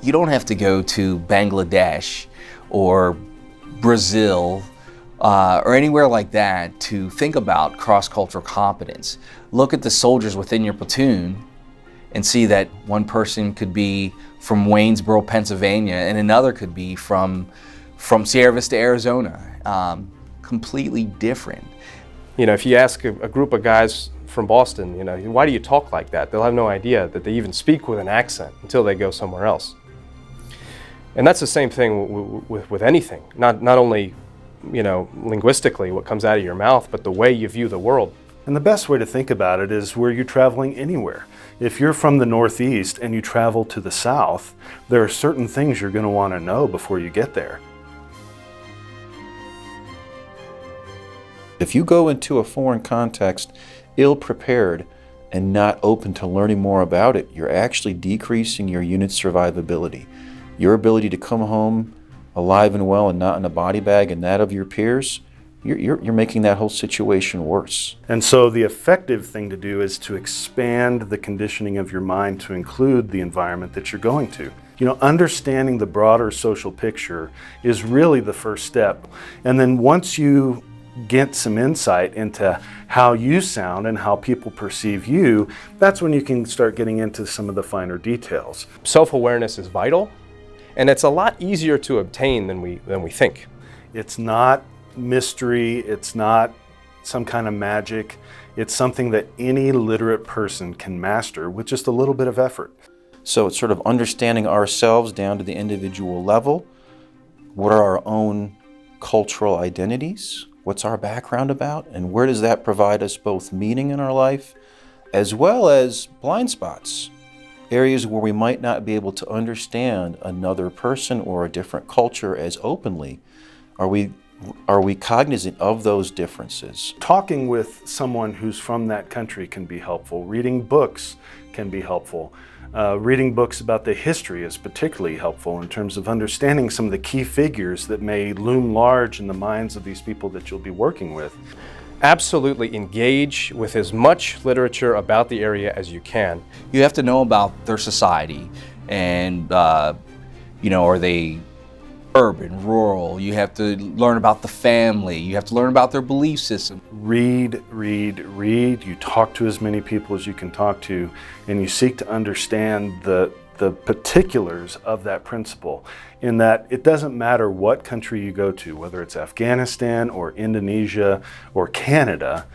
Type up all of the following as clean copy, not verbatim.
You don't have to go to Bangladesh or Brazil or anywhere like that to think about cross-cultural competence. Look at the soldiers within your platoon and see that one person could be from Waynesboro, Pennsylvania, and another could be from Sierra Vista, Arizona. Completely different. You know, if you ask a group of guys from Boston, you know, why do you talk like that? They'll have no idea that they even speak with an accent until they go somewhere else. And that's the same thing with anything, not only, you know, linguistically what comes out of your mouth, but the way you view the world. And the best way to think about it is where you're traveling anywhere. If you're from the Northeast and you travel to the South, there are certain things you're going to want to know before you get there. If you go into a foreign context ill-prepared and not open to learning more about it, you're actually decreasing your unit's survivability. Your ability to come home alive and well and not in a body bag and that of your peers, you're making that whole situation worse. And so the effective thing to do is to expand the conditioning of your mind to include the environment that you're going to. You know, understanding the broader social picture is really the first step. And then once you get some insight into how you sound and how people perceive you, that's when you can start getting into some of the finer details. Self-awareness is vital, and it's a lot easier to obtain than we think. It's not mystery, it's not some kind of magic. It's something that any literate person can master with just a little bit of effort. So it's sort of understanding ourselves down to the individual level. What are our own cultural identities? What's our background about? And where does that provide us both meaning in our life as well as blind spots? Areas where we might not be able to understand another person or a different culture as openly. Are we cognizant of those differences? Talking with someone who's from that country can be helpful. Reading books can be helpful. Reading books about the history is particularly helpful in terms of understanding some of the key figures that may loom large in the minds of these people that you'll be working with. Absolutely engage with as much literature about the area as you can. You have to know about their society and, you know, are they urban, rural? You have to learn about the family. You have to learn about their belief system. Read, read, read. You talk to as many people as you can talk to, and you seek to understand the particulars of that principle, in that it doesn't matter what country you go to, whether it's Afghanistan or Indonesia or Canada,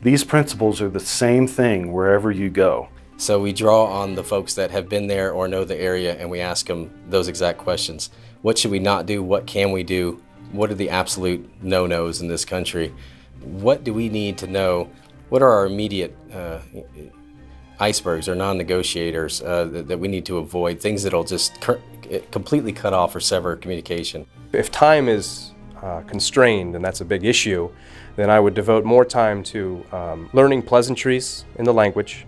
these principles are the same thing wherever you go. So we draw on the folks that have been there or know the area, and we ask them those exact questions. What should we not do? What can we do? What are the absolute no-nos in this country? What do we need to know? What are our immediate icebergs or non-negotiators that we need to avoid? Things that'll just completely cut off or sever communication. If time is constrained, and that's a big issue, then I would devote more time to learning pleasantries in the language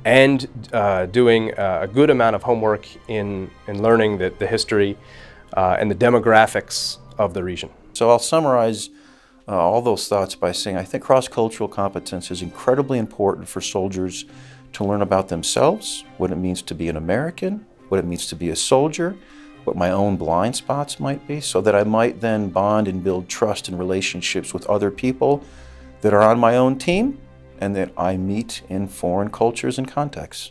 and doing a good amount of homework in learning the history and the demographics of the region. So I'll summarize all those thoughts by saying I think cross-cultural competence is incredibly important for soldiers to learn about themselves, what it means to be an American, what it means to be a soldier, what my own blind spots might be, so that I might then bond and build trust and relationships with other people that are on my own team and that I meet in foreign cultures and contexts.